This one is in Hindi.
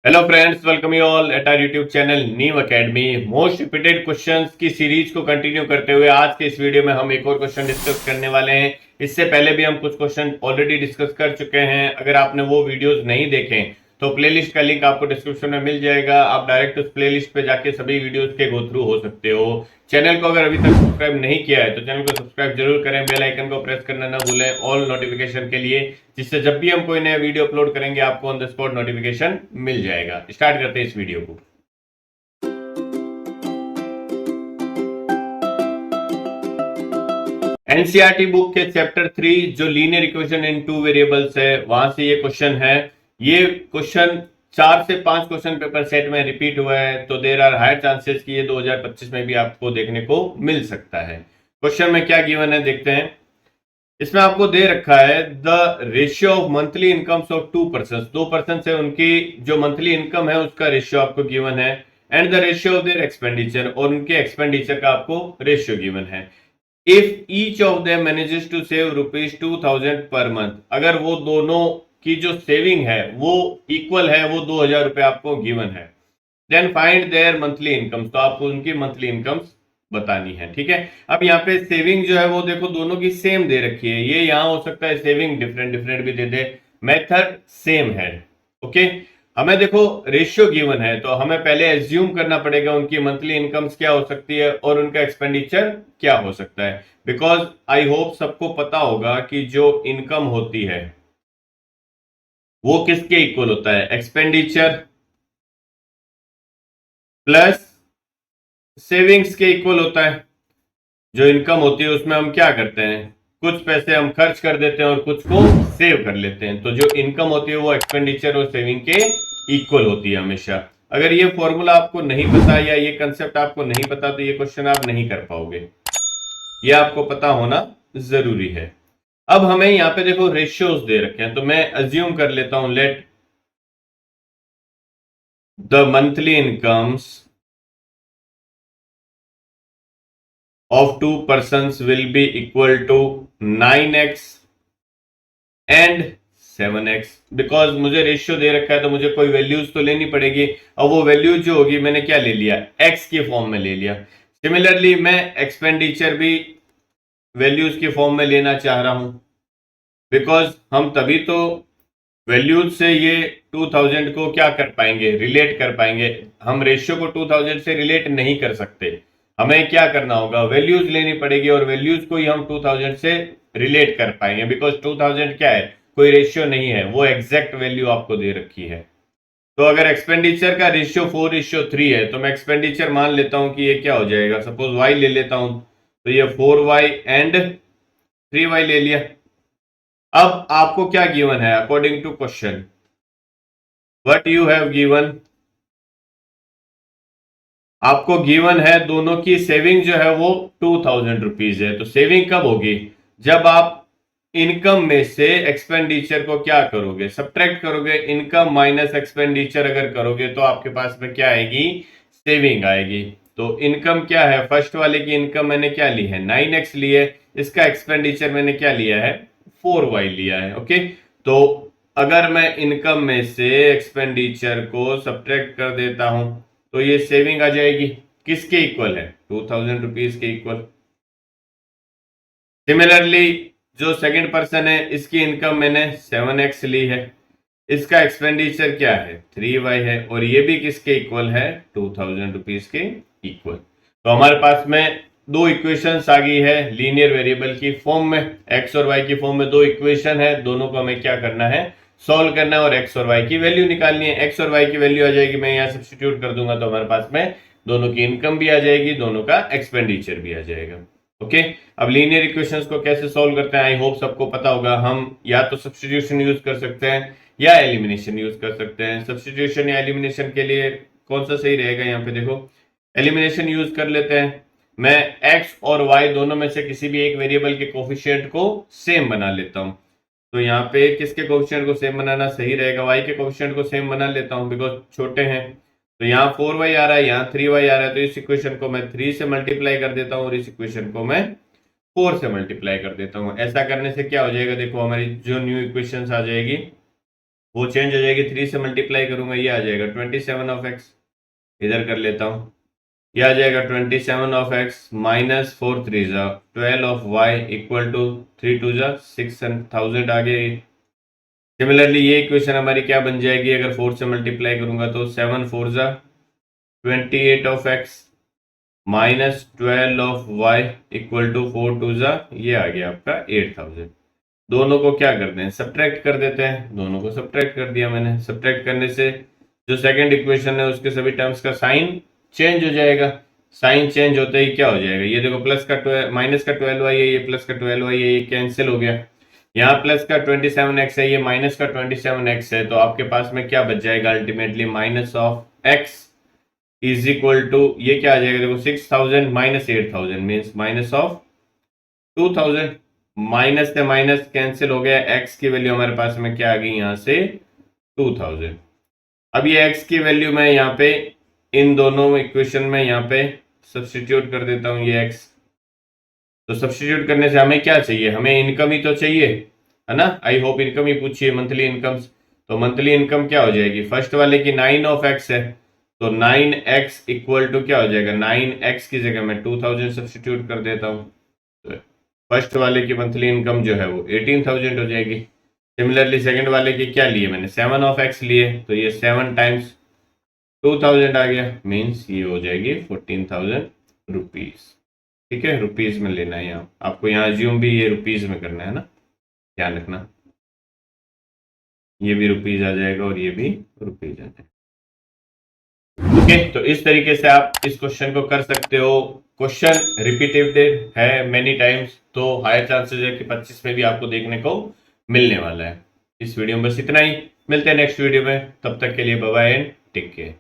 Hello friends, welcome you all at our YouTube channel Neev Academy. Most repeated questions की सीरीज को कंटिन्यू करते हुए आज के इस वीडियो में हम एक और क्वेश्चन डिस्कस करने वाले हैं। इससे पहले भी हम कुछ क्वेश्चन ऑलरेडी डिस्कस कर चुके हैं। अगर आपने वो वीडियोस नहीं देखे तो प्लेलिस्ट का लिंक आपको डिस्क्रिप्शन में मिल जाएगा। आप डायरेक्ट उस प्लेलिस्ट पे जाके सभी वीडियोस के गो थ्रू हो सकते हो। चैनल को अगर अभी तक सब्सक्राइब नहीं किया है तो चैनल को सब्सक्राइब जरूर करें, बेल आइकन को प्रेस करना ना भूलें ऑल नोटिफिकेशन के लिए, जिससे जब भी हम कोई नया वीडियो अपलोड करेंगे आपको ऑन द स्पॉट नोटिफिकेशन मिल जाएगा। स्टार्ट करते हैं इस वीडियो को। एनसीईआरटी बुक के चैप्टर 3 जो linear equation in two variables है, वहां से ये क्वेश्चन है। ये क्वेश्चन 4 से 5 क्वेश्चन पेपर सेट में रिपीट हुआ है, तो देर आर हायर चांसेस कि ये 2025 में भी आपको देखने को मिल सकता है। क्वेश्चन में क्या गिवन है देखते हैं। इसमें आपको दे रखा है the ratio of monthly incomes of 2% से उनकी जो मंथली इनकम है उसका रेशियो आपको गिवन है, and the ratio of their expenditure, और उनके एक्सपेंडिचर का आपको रेशियो गिवन है। If each of them manages to save ₹2000 per month, अगर वो दोनों की जो सेविंग है वो इक्वल है, वो 2000 रुपए आपको गिवन है, then find their monthly incomes, तो आपको उनकी मंथली इनकम्स बतानी है। ठीक है, अब यहाँ पे सेविंग जो है वो देखो दोनों की सेम दे रखी है। ये यहाँ हो सकता है सेविंग डिफरेंट डिफरेंट भी दे दे, मेथड सेम है। ओके, हमें देखो रेशियो गिवन है तो हमें पहले एज्यूम करना पड़ेगा उनकी मंथली इनकम्स क्या हो सकती है और उनका एक्सपेंडिचर क्या हो सकता है। बिकॉज आई होप सबको पता होगा कि जो इनकम होती है वो किसके इक्वल होता है, एक्सपेंडिचर प्लस सेविंग्स के इक्वल होता है। जो इनकम होती है उसमें हम क्या करते हैं, कुछ पैसे हम खर्च कर देते हैं और कुछ को सेव कर लेते हैं। तो जो इनकम होती है वो एक्सपेंडिचर और सेविंग के इक्वल होती है हमेशा। अगर ये फॉर्मूला आपको नहीं पता या ये कंसेप्ट आपको नहीं पता तो ये क्वेश्चन आप नहीं कर पाओगे, ये आपको पता होना जरूरी है। अब हमें यहाँ पे देखो रेशियोज दे रखे हैं, तो मैं अज्यूम कर लेता हूं let the monthly incomes of two persons will be equal to 9x and 7x। Because मुझे रेशियो दे रखा है तो मुझे कोई वैल्यूज तो लेनी पड़ेगी, और वो वैल्यूज जो होगी मैंने क्या ले लिया, x के फॉर्म में ले लिया। सिमिलरली मैं एक्सपेंडिचर भी वैल्यूज के फॉर्म में लेना चाह रहा हूं, बिकॉज हम तभी तो वैल्यूज से ये 2000 को क्या कर पाएंगे, रिलेट कर पाएंगे। हम रेशियो को 2000 से रिलेट नहीं कर सकते, हमें क्या करना होगा, वैल्यूज लेनी पड़ेगी और वैल्यूज को ही हम 2000 से रिलेट कर पाएंगे। बिकॉज 2000 क्या है, कोई रेशियो नहीं है, वो एग्जैक्ट वैल्यू आपको दे रखी है। तो अगर एक्सपेंडिचर का रेशियो 4:3 है तो मैं एक्सपेंडिचर मान लेता हूं कि ये क्या हो जाएगा, सपोज y ले लेता हूं, तो ये 4y एंड 3y ले लिया। अब आपको क्या गिवन है according to question, what you have given, आपको गिवन है दोनों की सेविंग जो है वो 2000 रुपीज है। तो सेविंग कब होगी, जब आप इनकम में से एक्सपेंडिचर को क्या करोगे, सब्ट्रैक्ट करोगे। इनकम माइनस एक्सपेंडिचर अगर करोगे तो आपके पास में क्या आएगी, सेविंग आएगी। तो इनकम क्या है, फर्स्ट वाले की इनकम मैंने क्या ली है, 9x ली है, इसका एक्सपेंडिचर मैंने क्या लिया है, 4y लिया है। ओके, तो अगर मैं इनकम में से एक्सपेंडिचर को सब्ट्रैक्ट कर देता हूं तो ये सेविंग आ जाएगी, किसके इक्वल है, 2000 रुपीज के इक्वल। सिमिलरली जो सेकंड पर्सन है इसकी इनकम मैंने 7x ली है, इसका एक्सपेंडिचर क्या है, 3y है, और ये भी किसके इक्वल है, 2000 रुपीज के इक्वल। तो हमारे पास में दो इक्वेशंस आ गई है लीनियर वेरिएबल की फॉर्म में, x और y की फॉर्म में दो इक्वेशन है, दोनों को हमें क्या करना है, सॉल्व करना है और x और y की वैल्यू निकालनी है। x और y की वैल्यू आ जाएगी, मैं यहाँ सब्स्टिट्यूट कर दूंगा तो हमारे पास में दोनों की इनकम भी आ जाएगी, दोनों का एक्सपेंडिचर भी आ जाएगा। ओके, अब लीनियर इक्वेशंस को कैसे सॉल्व करते हैं आई होप सबको पता होगा। हम या तो सब्स्टिट्यूशन यूज कर सकते हैं या एलिमिनेशन यूज कर सकते हैं। सब्स्टिट्यूशन या एलिमिनेशन के लिए कौन सा सही रहेगा, यहाँ पे देखो एलिमिनेशन यूज कर लेते हैं। मैं x और y दोनों में से किसी भी एक वेरिएबल के कोफिशिएंट को सेम बना लेता हूं। तो यहाँ पे किसके कोफिशिएंट को सेम बनाना सही रहेगा, y के कोफिशिएंट को सेम बना लेता हूं बिकॉज छोटे हैं। तो यहाँ 4y आ रहा है, यहाँ 3y आ रहा है, तो इस इक्वेशन को मैं 3 से मल्टीप्लाई कर देता हूँ और इस इक्वेशन को मैं 4 से मल्टीप्लाई कर देता हूँ। ऐसा करने से क्या हो जाएगा, देखो हमारी जो न्यू इक्वेशन आ जाएगी वो चेंज हो जाएगी, 3 से मल्टीप्लाई करूंगा, ये आ जाएगा 27 ऑफ एक्स। इधर कर लेता हूँ, ये आ जाएगा 27 ऑफ एक्स माइनस 4 3 जा 12 ऑफ वाई इक्वल टू 3 2 जा 6000 आ गया। सिमिलरली ये इक्वेशन हमारी क्या बन जाएगी, अगर 4 से मल्टीप्लाई करूंगा तो 7 4 जा 28 of x minus 12 of y equal to 4 2 जा, ये आ गया आपका 8000। दोनों को क्या करते हैं, सब्ट्रैक्ट कर देते हैं। दोनों को सब्ट्रैक्ट कर दिया मैंने। सब्ट्रैक्ट करने से जो सेकंड इक्वेशन है उसके सभी टर्म्स का साइन चेंज हो जाएगा। साइन चेंज होते ही क्या हो जाएगा, ये देखो प्लस का माइनस का 12y है, ये प्लस का 12y है, ये कैंसिल हो गया। यहाँ प्लस का 27x है, ये माइनस का 27x है, तो आपके पास में क्या बच जाएगा ultimately, minus of x is equal to, ये क्या आ जाएगा देखो 6000 minus 8000 means minus of 2000। Minus से माइनस कैंसिल हो गया, x की वैल्यू हमारे पास में क्या आ गई यहाँ से 2000। अब ये x की वैल्यू मैं यहाँ पे इन दोनों इक्वेशन में यहाँ पे सब्स्टिट्यूट कर देता हूँ ये x। तो सब्स्टिट्यूट करने से हमें क्या चाहिए, हमें इनकम ही तो चाहिए, है ना। आई होप इनकम ही पूछिए, मंथली इनकम। तो मंथली इनकम क्या हो जाएगी, फर्स्ट वाले की 9 ऑफ x है, तो 9x इक्वल टू क्या हो जाएगा, 9x की जगह मैं 2000 सब्स्टिट्यूट कर देता हूँ, तो फर्स्ट वाले की मंथली इनकम जो है वो 18000 हो जाएगी। सिमिलरली सेकंड वाले की क्या लिए मैंने, 7 ऑफ x लिए, तो ये 7 टाइम्स 2000 आ गया, मीन्स ये हो जाएगी 14,000 रुपीज। ठीक है, रुपीज में लेना है यहाँ आपको, यहाँ अज्यूम भी ये रुपीज में करना है ना, ध्यान रखना। ये भी रुपीज आ जाएगा और ये भी रुपीज आ जाएगा। ओके, तो इस तरीके से आप इस क्वेश्चन को कर सकते हो। क्वेश्चन रिपीटेड है मेनी टाइम्स, तो हायर चांसेस है कि 25 में भी आपको देखने को मिलने वाला है। इस वीडियो में बस इतना ही, मिलते हैं नेक्स्ट वीडियो में, तब तक के लिए bye bye and take care.